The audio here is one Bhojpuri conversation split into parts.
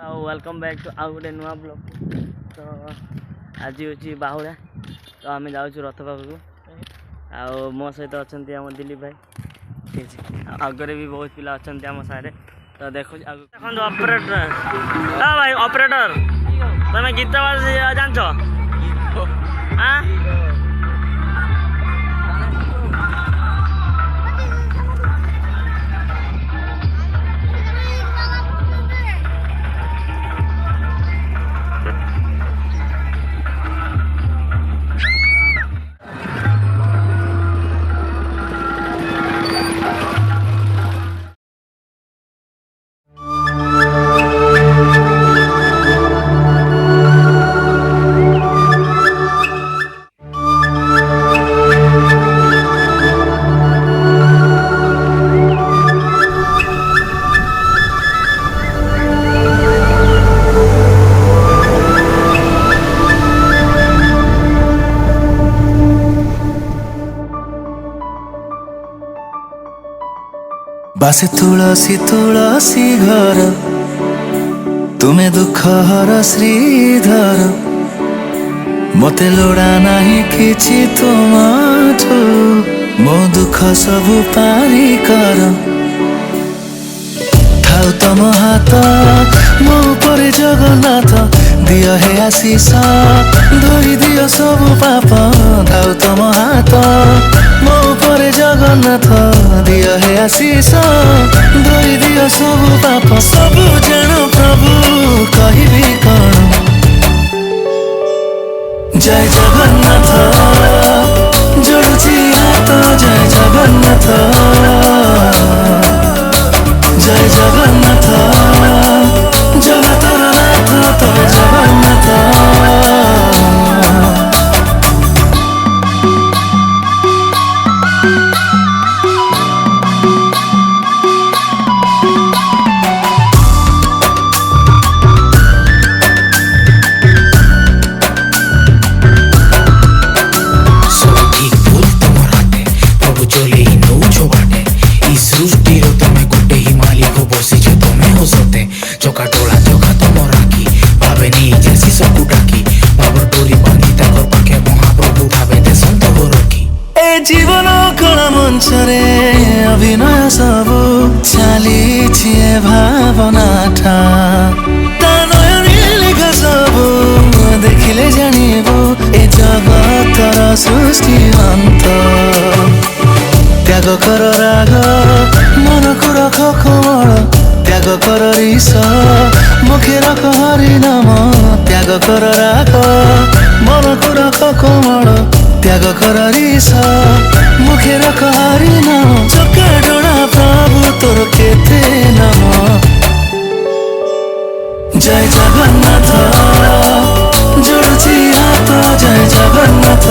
वेलकम बैक टू आउ गोटे नुआ ब्लॉग। तो आज हूँ बाहुड़ा, तो आम जाऊँ रथ पाखक। आ मो सहित अच्छा आम दिलीप भाई, ठीक है। आगे भी बहुत पिला अच्छा आम सारे। तो देखो देखो ऑपरेटर, भाई ऑपरेटर तुम्हें गीत जान हाँ बासे तुलसी तुलसी घर तुम्हें दुख हर श्रीधर मते लोड़ा नहीं किछि तुमाठो मो दुख सबु पारी कर थाउ तम हाथ मो पर जगन्नाथ दिय हे आशीष धोई दिय सबु पाप थाउ तम हाथ मो पर जगन्नाथ दिय हे आशीष धोई दिय सबु पाप सबु जान प्रभु कहबी कौन जय जगन्नाथ जोड़ुची हाथ जय जगन्नाथ जय जगन्नाथ जगतर नाथ तोरे जगन्नाथ। जीवन कण मंचरे अभिनय सबु चली भावना ठा लिखा सबु देखिले जानिबु ए जगतर सृष्टि अंत त्याग कर राग मन को रख कमल त्याग कर ऋष मुखे रख हरि नाम त्याग कर राग मन को रख कमल त्याग कर ऋष मुखे रख हरि नाम चका डोड़ा प्रभु तोर केते नाम जय जगन्नाथ जोड़ुची हाथ जय जगन्नाथ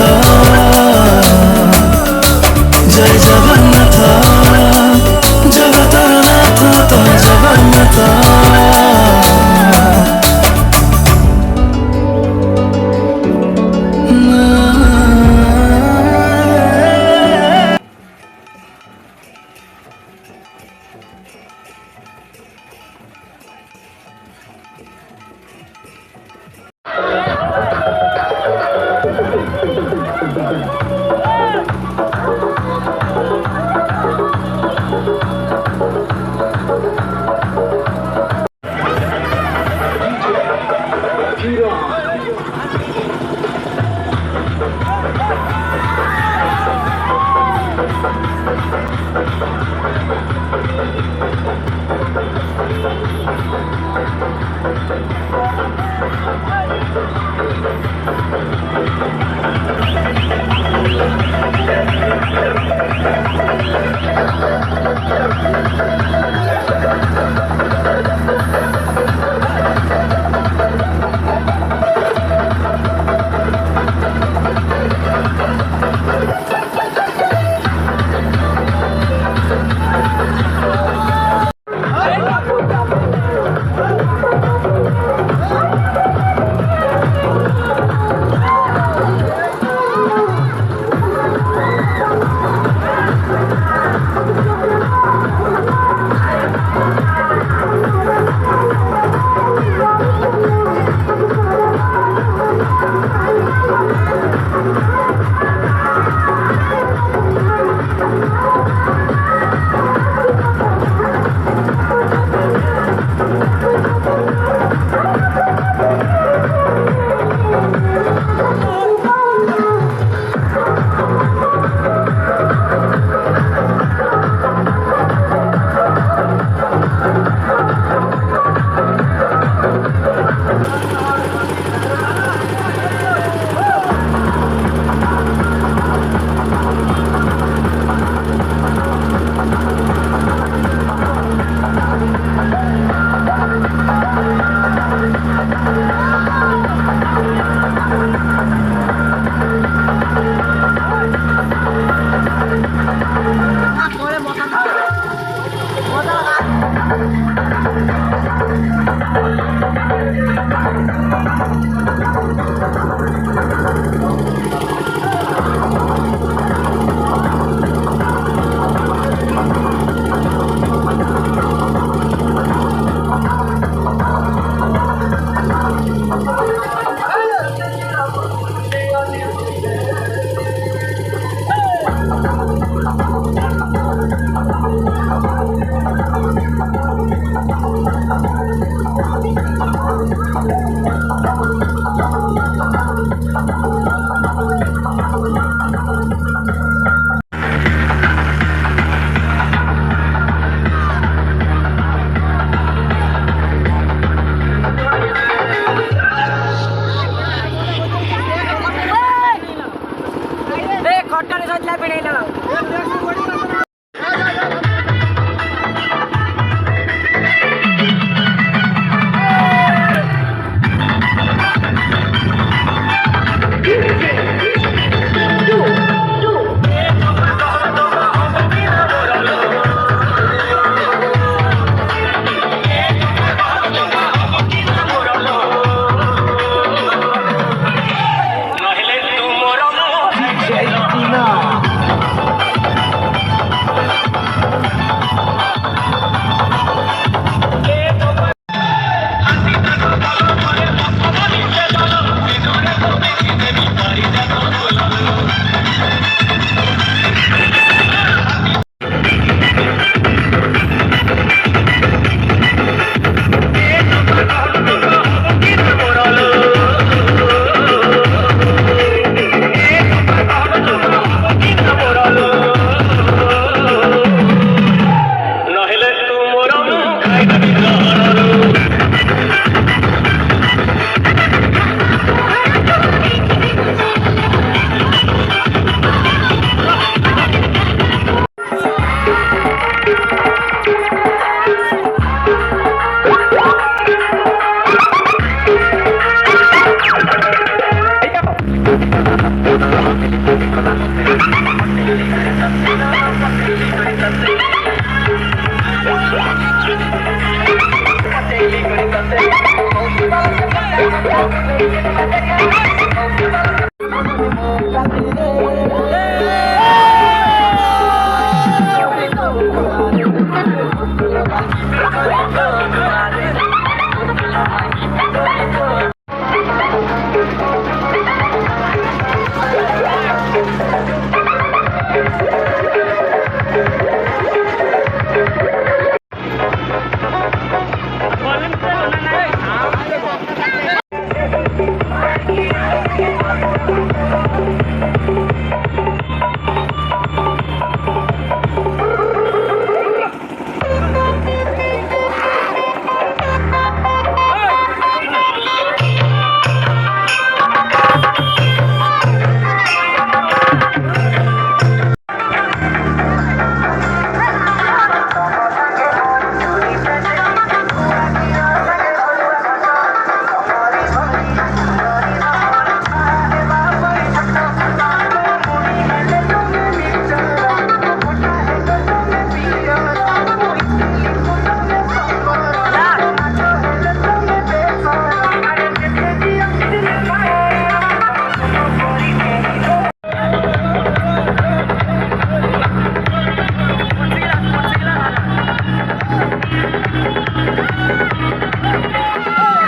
जय जगन्नाथ जगतर नाथ तोरे जगन्नाथ।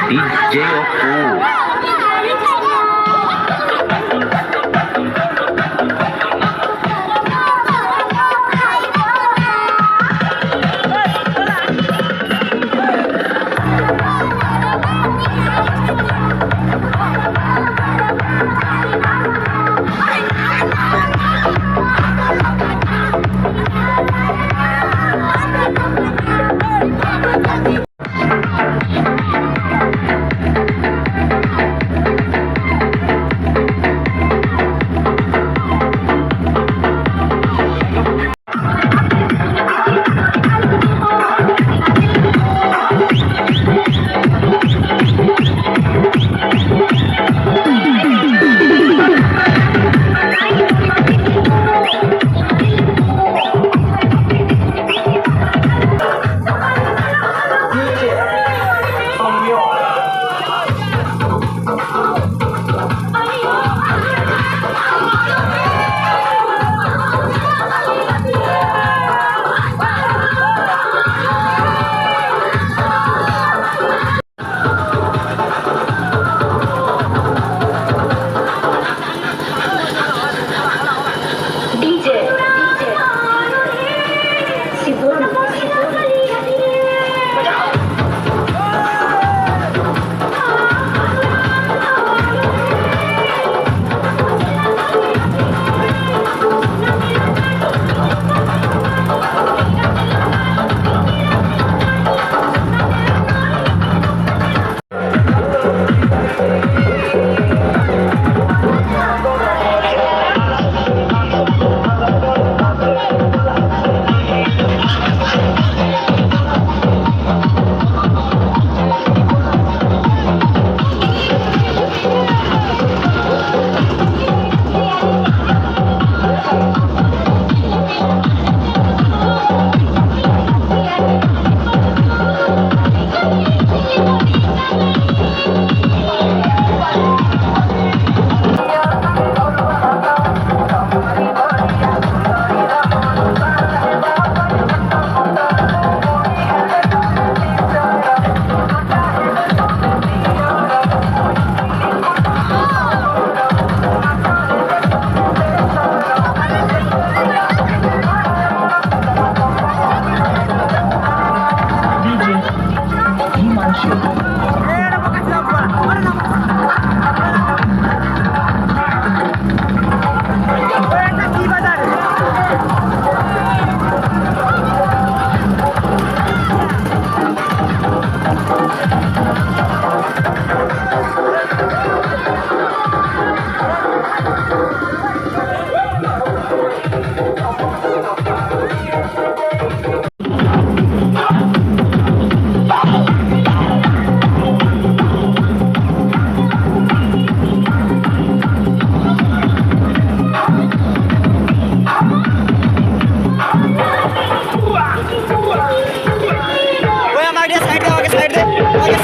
DJ Oppo.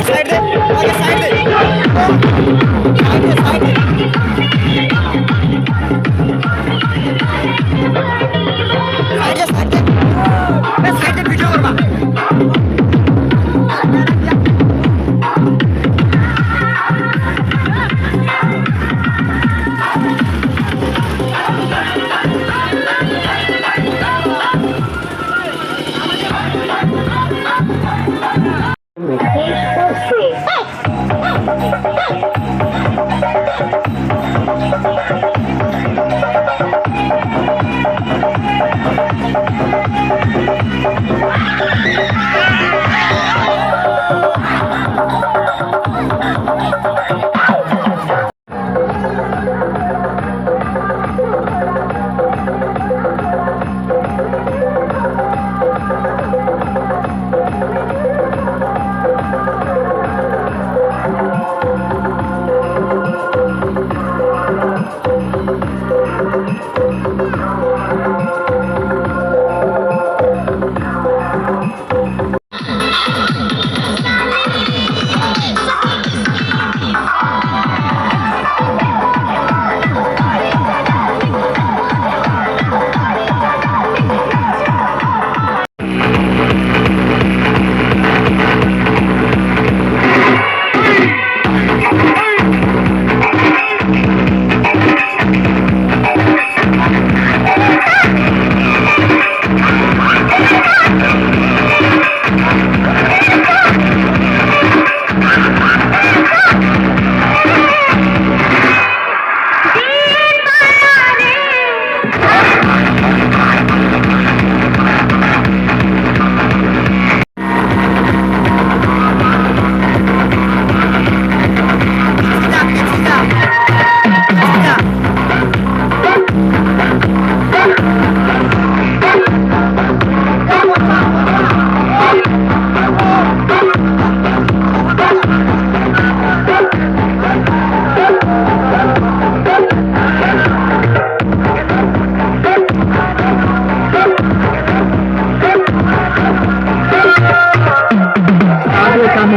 साइड दे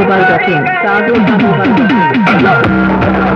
Mobile.in.